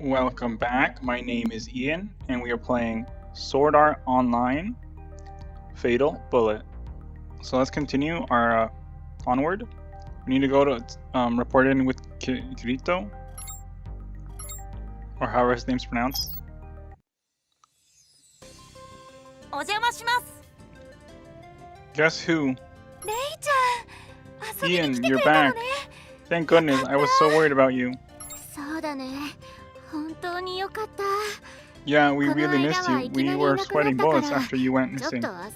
Welcome back. My name is Ian, and we are playing Sword Art Online Fatal Bullet. So let's continue our onward. We need to go to report in with Kirito, or however his name's pronounced. Guess who? Ian, you're back. Thank goodness, I was so worried about you. Yeah, we really missed you. We were sweating bullets after you went missing. I'm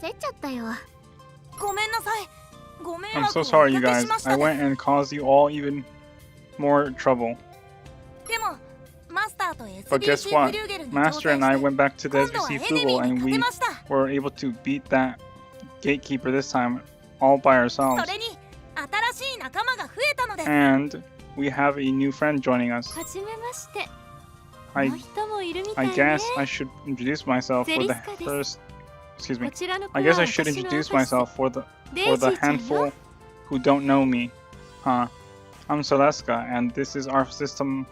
so sorry, you guys. I went and caused you all even more trouble. But guess what? Master and I went back to the SBC Flugel and we were able to beat that gatekeeper this time all by ourselves. And we have a new friend joining us. I guess I should introduce myself for the first. Excuse me. I guess I should introduce myself for the handful who don't know me. I'm Celestka, and this is our system.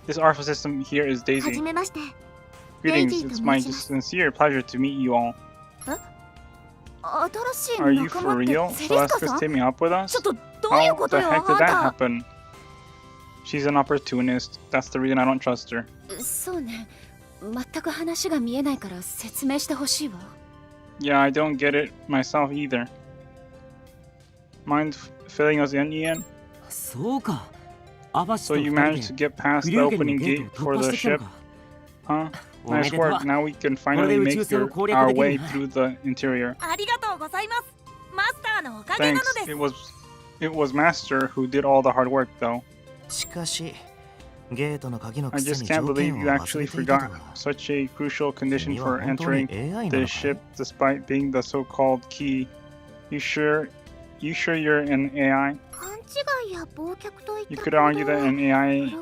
This Alpha system here is Daisy. Greetings. It's my sincere pleasure to meet you all. Are you for real? Celestka's teaming up with us? How the heck did that happen? She's an opportunist. That's the reason I don't trust her. Yeah, I don't get it myself either. Mind filling us in, Ian? So you managed to get past the opening gate for the ship? Huh? Nice work. Now we can finally make our way through the interior. Thanks. It was Master who did all the hard work, though. I just can't believe you actually forgot such a crucial condition for entering the ship despite being the so-called key. You sure you're an AI? You could argue that an AI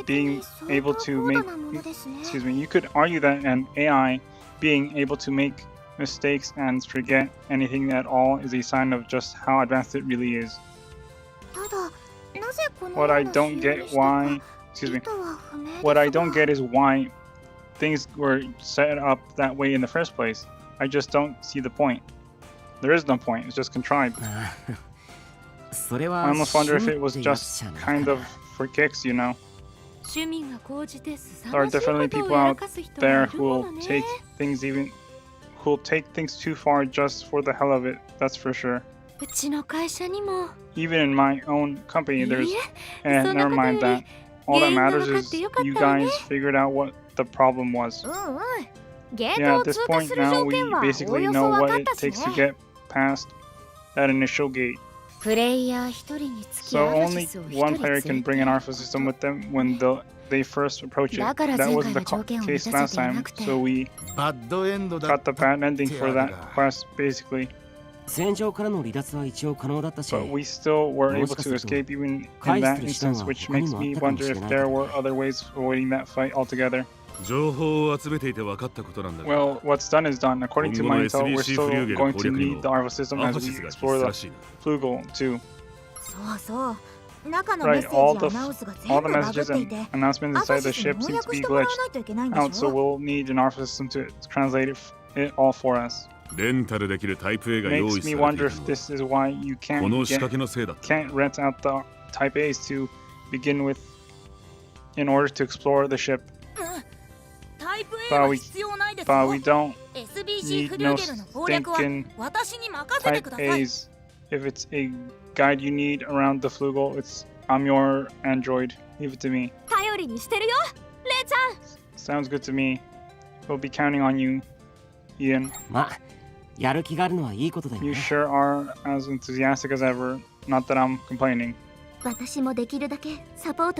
being able to make mistakes and forget anything at all is a sign of just how advanced it really is. What I don't get is why things were set up that way in the first place. I just don't see the point. There is no point, it's just contrived. I almost wonder if it was just kind of for kicks, you know. There are definitely people out there who will take things too far just for the hell of it, that's for sure. Even in my own company, there's... never mind that. All that matters is you guys figured out what the problem was. Yeah, at this point now, we basically know what it takes to get past that initial gate. So only one player can bring an Alpha system with them when they first approach it. That wasn't the case last time, so we got the bad ending for that quest, basically. But we still were able to escape even in that instance, which makes me wonder if there were other ways of avoiding that fight altogether. Well, what's done is done. According to my intel, we're still going to need the Alpha system as we explore the Flugel too. Right, all the messages and announcements inside the ship seem to be glitched out, so we'll need an Alpha system to translate it all for us. Makes me wonder if this is why you can't rent out the Type A's to begin with in order to explore the ship. But we don't need no stinking Type A's. If it's a guide you need around the Flugel, I'm your android. Leave it to me. Sounds good to me. We'll be counting on you, Ian. You sure are as enthusiastic as ever. Not that I'm complaining. I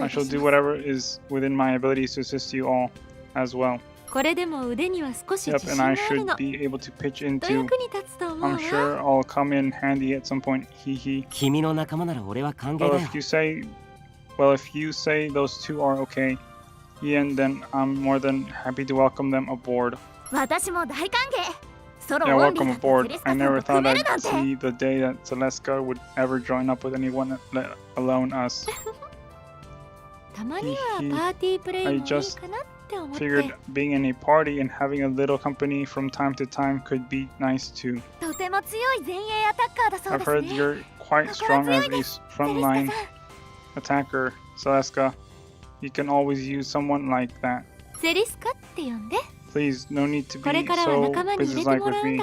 shall do whatever is within my abilities to assist you all as well. Yep, and I should be able to pitch in too. I'm sure I'll come in handy at some point, hee. Well, if you say those two are okay, Ian, then I'm more than happy to welcome them aboard. Yeah, welcome aboard. I never thought I'd see the day that Celestka would ever join up with anyone, let alone us. Figured being in a party and having a little company from time to time could be nice too. I've heard you're quite strong as a frontline attacker, Celeska. You can always use someone like that. Please, no need to be so businesslike with me.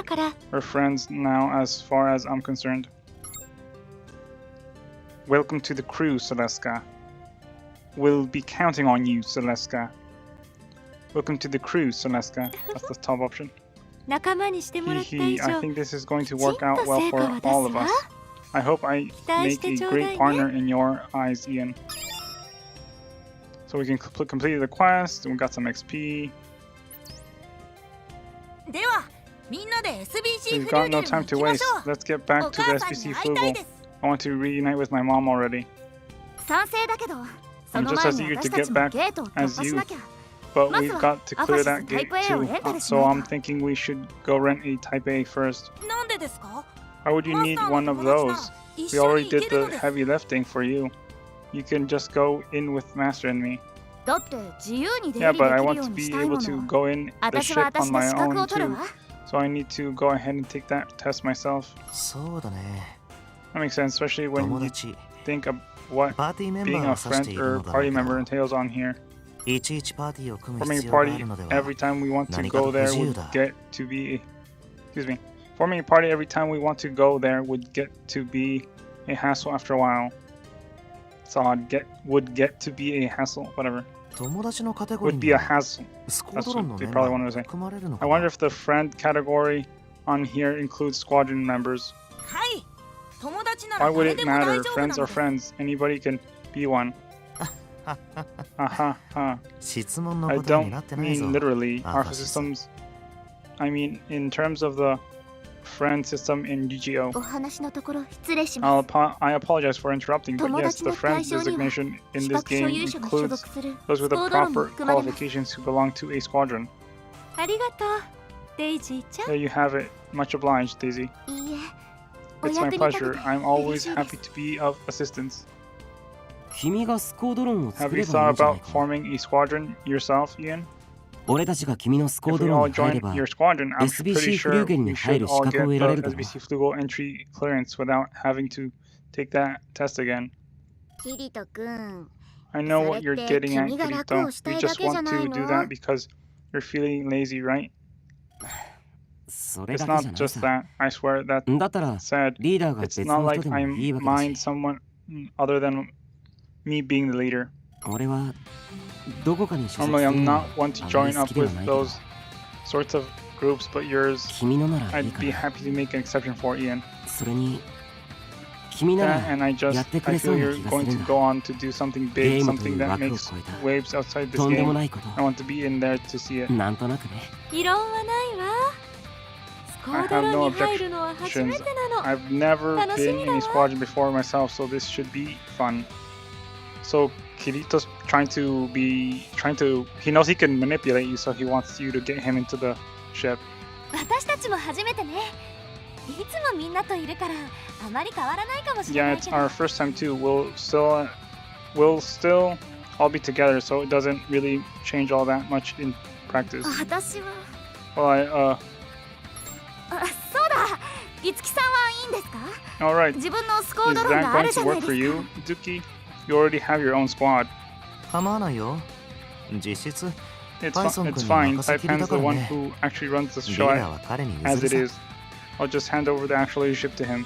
We're friends now as far as I'm concerned. Welcome to the crew, Celeska. We'll be counting on you, Celeska. Welcome to the crew, Celeska. That's the top option. I think this is going to work out well for all of us. I hope I make a great partner in your eyes, Ian. So we can complete the quest, and we got some XP. We've got no time to waste. Let's get back to the SBC Flugel. I want to reunite with my mom already. I'm just as eager to get back as you, but we've got to clear that gate too. So I'm thinking we should go rent a Type A first. Why would you need one of those? We already did the heavy lifting for you. You can just go in with Master and me. Yeah, but I want to be able to go in the ship on my own too. So I need to go ahead and take that test myself. That makes sense, especially when you think of what being a friend or party member entails on here. Forming a party every time we want to go there would get to be... Forming a party every time we want to go there would get to be a hassle after a while. So would get to be a hassle, whatever. Would be a hassle. That's what they probably wanted to say. I wonder if the friend category on here includes squadron members. Why would it matter? Friends are friends. Anybody can be one. I don't mean literally. Our systems... I mean in terms of the friend system in GGO. I apologize for interrupting, but yes, the friend designation in this game includes those with the proper qualifications who belong to a squadron. There you have it. Much obliged, Daisy. It's my pleasure. I'm always happy to be of assistance. Have you thought about forming a squadron yourself, Ian? If we all join your squadron, I'm pretty sure we should all get the SBC Flugel entry clearance without having to take that test again. I know what you're getting at, Kirito. You just want to do that because you're feeling lazy, right? It's not just that. I swear that said, it's not like I mind someone other than me being the leader. Normally, I'm not one to join up with those sorts of groups, but yours, I'd be happy to make an exception for, Ian. That, and I feel you're going to go on to do something big, something that makes waves outside this game. I want to be in there to see it. I have no objections. I've never been in a squadron before myself, so this should be fun. So Kirito's he knows he can manipulate you, so he wants you to get him into the ship. Yeah, it's our first time too. We'll still all be together, so it doesn't really change all that much in practice. Well, alright. Is that going to work for you, Izuki? You already have your own squad. It's fine. Taipan's the one who actually runs the show as it is. I'll just hand over the actual leadership to him.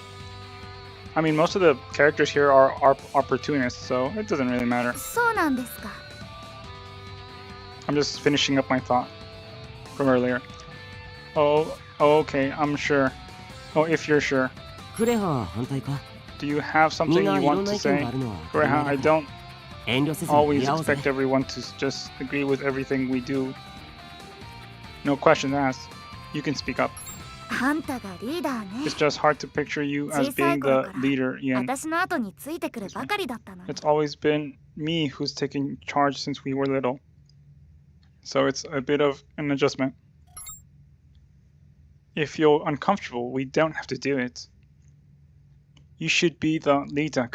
I mean, most of the characters here are opportunists, so it doesn't really matter. I'm just finishing up my thought from earlier. Oh, okay, I'm sure. Oh, if you're sure. Do you have something you want to say? Kureha, I don't always expect everyone to just agree with everything we do. No questions asked. You can speak up. It's just hard to picture you as being the leader, Ian. It's always been me who's taken charge since we were little. So it's a bit of an adjustment. If you're uncomfortable, we don't have to do it. You should be the leader,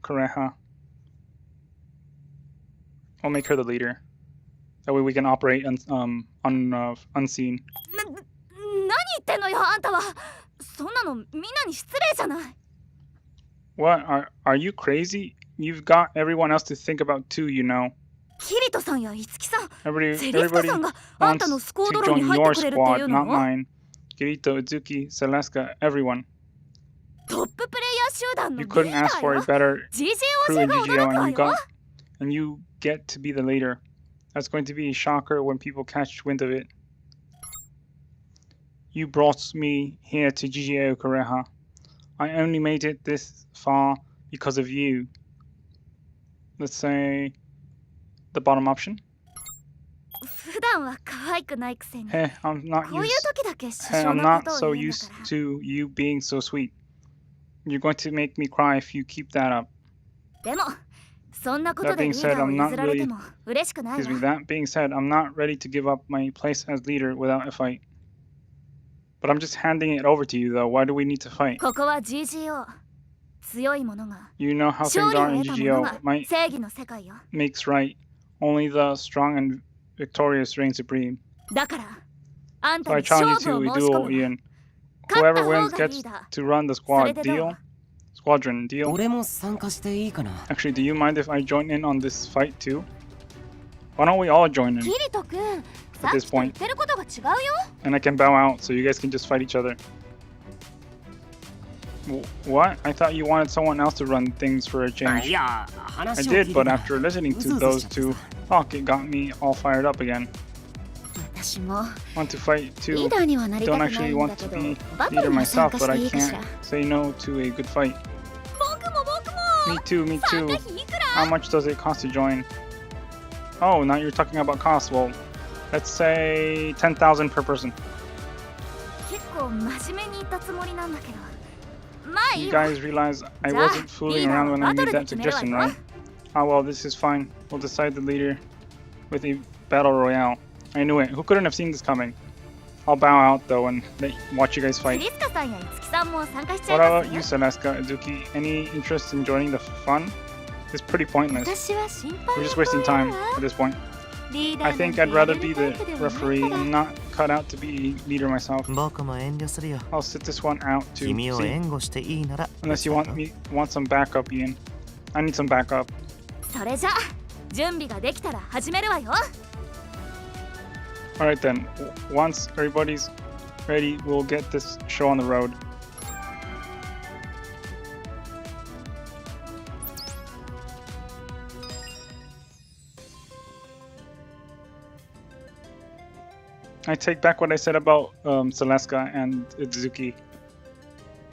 Kureha. I'll make her the leader. That way we can operate unseen. What? Are you crazy? You've got everyone else to think about too, you know. Everybody wants to join your squad, not mine. Kirito, Itsuki, Celestka, everyone. You couldn't ask for a better crew in GGO, and you get to be the leader. That's going to be a shocker when people catch wind of it. You brought me here to GGO, Kureha. I only made it this far because of you. Let's say the bottom option. Hey, I'm not so used to you being so sweet. You're going to make me cry if you keep that up. That being said, I'm not ready to give up my place as leader without a fight. But I'm just handing it over to you, though. Why do we need to fight? You know how things are in GGO. Might makes right. Only the strong and victorious reign supreme. So I challenge you to a duel, Ian. Whoever wins gets to run the squad. Deal? Squadron, deal? Actually, do you mind if I join in on this fight too? Why don't we all join in at this point? And I can bow out so you guys can just fight each other. What? I thought you wanted someone else to run things for a change. I did, but after listening to those two talk, it got me all fired up again. Want to fight too. Don't actually want to be leader myself, but I can't say no to a good fight. Me too, me too. How much does it cost to join? Oh, now you're talking about cost. Well, let's say 10,000 per person. You guys realize I wasn't fooling around when I made that suggestion, right? Ah well, this is fine. We'll decide the leader with a battle royale. I knew it. Who couldn't have seen this coming? I'll bow out though and watch you guys fight. What about you, Celestka, Izuki? Any interest in joining the fun? It's pretty pointless. We're just wasting time at this point. I think I'd rather be the referee and not cut out to be a leader myself. I'll sit this one out too. See? Unless you want some backup, Ian. I need some backup. Alright then, once everybody's ready, we'll get this show on the road. I take back what I said about Celestka and Itsuki.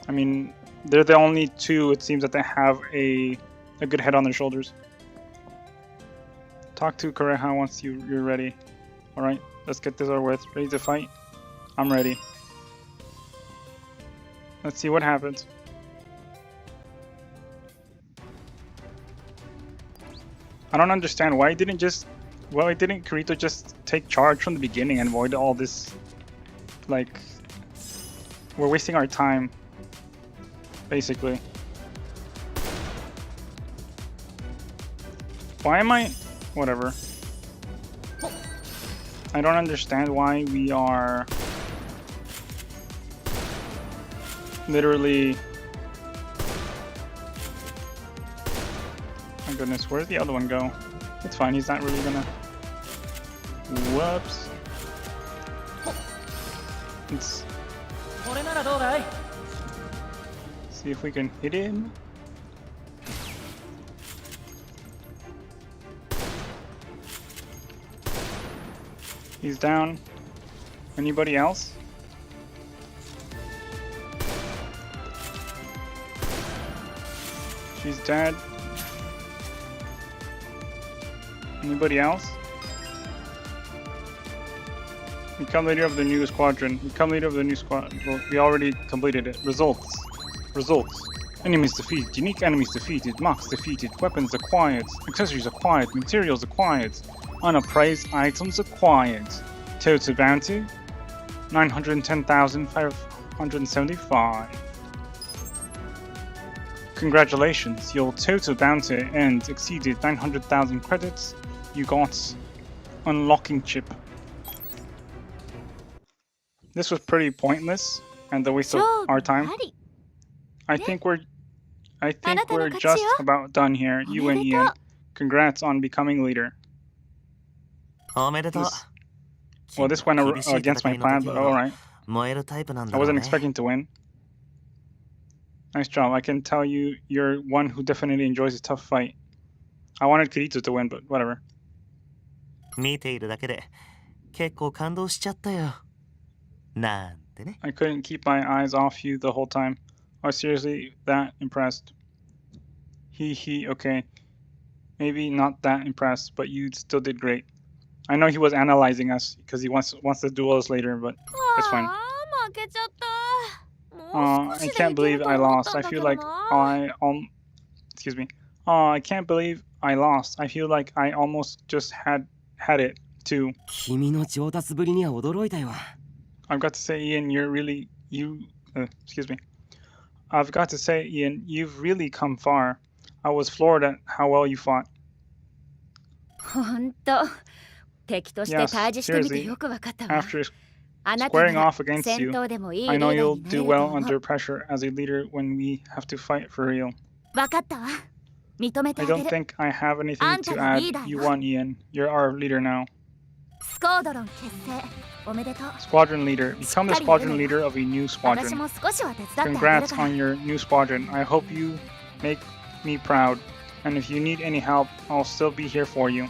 I mean, they're the only two, it seems, that they have a good head on their shoulders. Talk to Kureha once you're ready. Alright, let's get this over with. Ready to fight? I'm ready. Let's see what happens. I don't understand why didn't Kirito just take charge from the beginning and avoid all this? Like, we're wasting our time, basically. Why am I... Whatever. I don't understand why we are literally... My goodness, where'd the other one go? It's fine, he's not really gonna... Whoops. Let's see if we can hit him. He's down. Anybody else? She's dead. Anybody else? Become leader of the new squadron. Become leader of the new squad. Well, we already completed it. Results. Results. Enemies defeated. Unique enemies defeated. Mocks defeated. Weapons acquired. Accessories acquired. Materials acquired. Unappraised items acquired. Total bounty 910,575. Congratulations, your total bounty and exceeded 900,000 credits. You got unlocking chip. This was pretty pointless and a waste of our time. I think we're just about done here. You and Ian. Congrats on becoming leader. This went against my plan, but alright. I wasn't expecting to win. Nice job. I can tell you're one who definitely enjoys a tough fight. I wanted Kirito to win, but whatever. I couldn't keep my eyes off you the whole time. I was seriously that impressed. Okay. Maybe not that impressed, but you still did great. I know he was analyzing us because he wants to duel us later, but it's fine. I can't believe I lost. I feel like I can't believe I lost. I feel like I almost just had it too. I've got to say, Ian, I've got to say, Ian, you've really come far. I was floored at how well you fought. Yes, seriously. After squaring off against you, I know you'll do well under pressure as a leader when we have to fight for real. I don't think I have anything to add. You won, Ian. You're our leader now. Squadron leader. Become the squadron leader of a new squadron. Congrats on your new squadron. I hope you make me proud. And if you need any help, I'll still be here for you.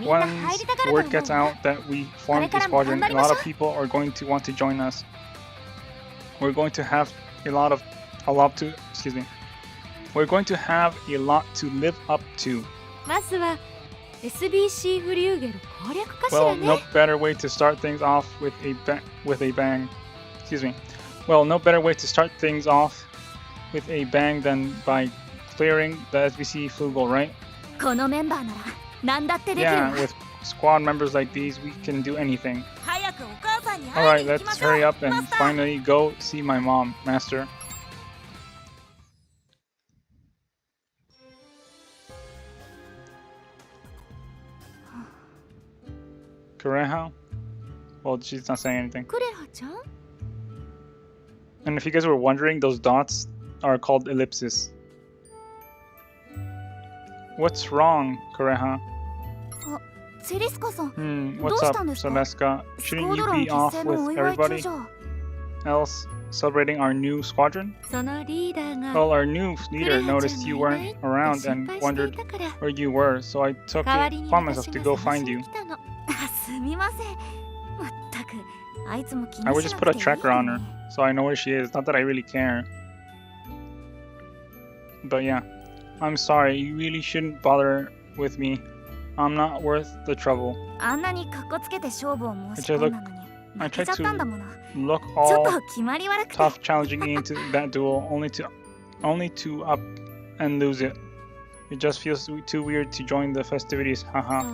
Once word gets out that we formed a squadron, a lot of people are going to want to join us. We're going to have a lot to live up to. Well, no better way to start things off with a bang. Well, no better way to start things off with a bang than by clearing the SBC Flugel, right? Yeah, with squad members like these, we can do anything. Alright, let's hurry up and finally go see my mom, Master. Kureha? Well, she's not saying anything. And if you guys were wondering, those dots are called ellipses. What's wrong, Kureha? What's up, Celeska? Shouldn't you be off with everybody else celebrating our new squadron? Well, our new leader noticed you weren't around and wondered where you were, so I took it upon myself to go find you. I would just put a tracker on her, so I know where she is. Not that I really care. But yeah, I'm sorry. You really shouldn't bother with me. I'm not worth the trouble. I tried to look all tough, challenging me into that duel, only to up and lose it. It just feels too weird to join the festivities. Haha.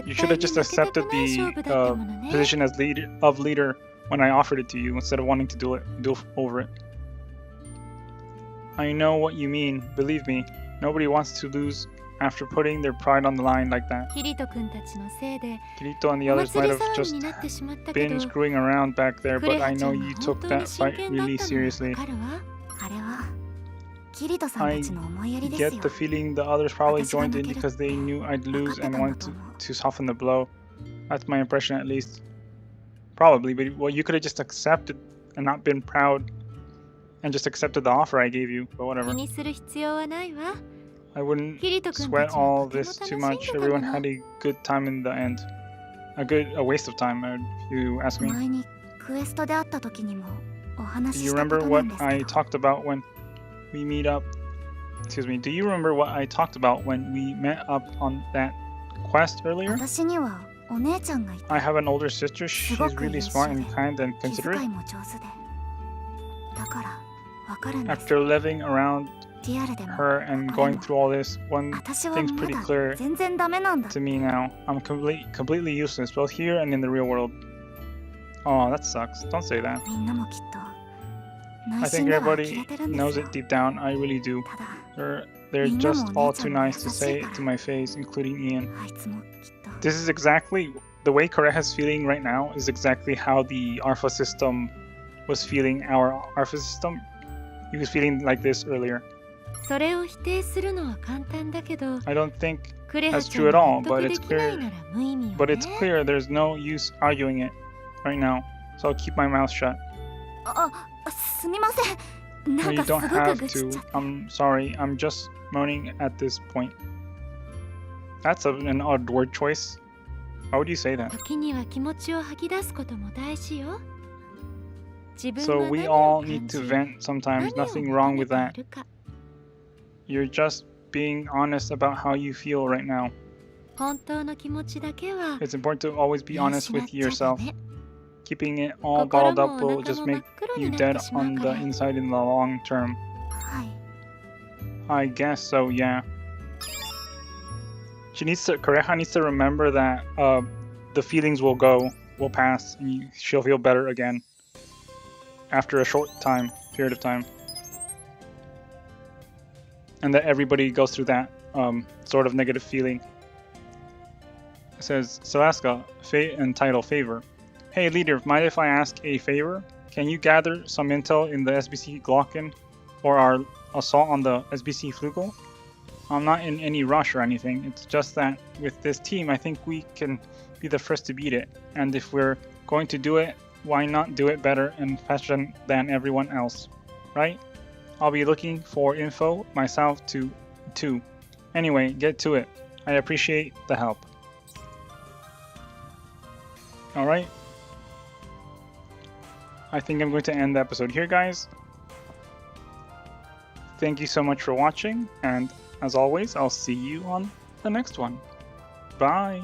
You should have just accepted the position as leader when I offered it to you, instead of wanting to do over it. I know what you mean. Believe me, nobody wants to lose after putting their pride on the line like that. Kirito and the others might have just been screwing around back there, but I know you took that fight really seriously. I get the feeling the others probably joined in because they knew I'd lose and wanted to soften the blow. That's my impression, at least. Probably, but well, you could have just accepted and not been proud and just accepted the offer I gave you, but whatever. I wouldn't sweat all this too much. Everyone had a good time in the end. A waste of time, if you ask me. Do you remember what I talked about when we meet up? Excuse me. Do you remember what I talked about when we met up on that quest earlier? I have an older sister. She's really smart and kind and considerate. After living around her and going through all this, one thing's pretty clear to me now. I'm completely useless, both here and in the real world. Oh, that sucks. Don't say that. I think everybody knows it deep down. I really do. They're just all too nice to say it to my face, including Ian. This is exactly the way Koreha's feeling right now is exactly how the Alpha system was feeling our Alpha system. He was feeling like this earlier. I don't think that's true at all, but it's clear there's no use arguing it right now, so I'll keep my mouth shut. No, you don't have to. I'm sorry, I'm just moaning at this point. That's an odd word choice. Why would you say that? So we all need to vent sometimes, nothing wrong with that. You're just being honest about how you feel right now. It's important to always be honest with yourself. Keeping it all bottled up will just make you dead on the inside in the long term. I guess so, yeah. Koreha needs to remember that the feelings will pass, and she'll feel better again after a short period of time. And that everybody goes through that sort of negative feeling. It says, Salaska, fate and title favor. Hey leader, mind if I ask a favor? Can you gather some intel in the SBC Glocken for our assault on the SBC Flugel? I'm not in any rush or anything, it's just that with this team I think we can be the first to beat it. And if we're going to do it, why not do it better and faster than everyone else, right? I'll be looking for info myself too. Anyway, get to it. I appreciate the help. Alright. I think I'm going to end the episode here, guys. Thank you so much for watching, and as always, I'll see you on the next one. Bye!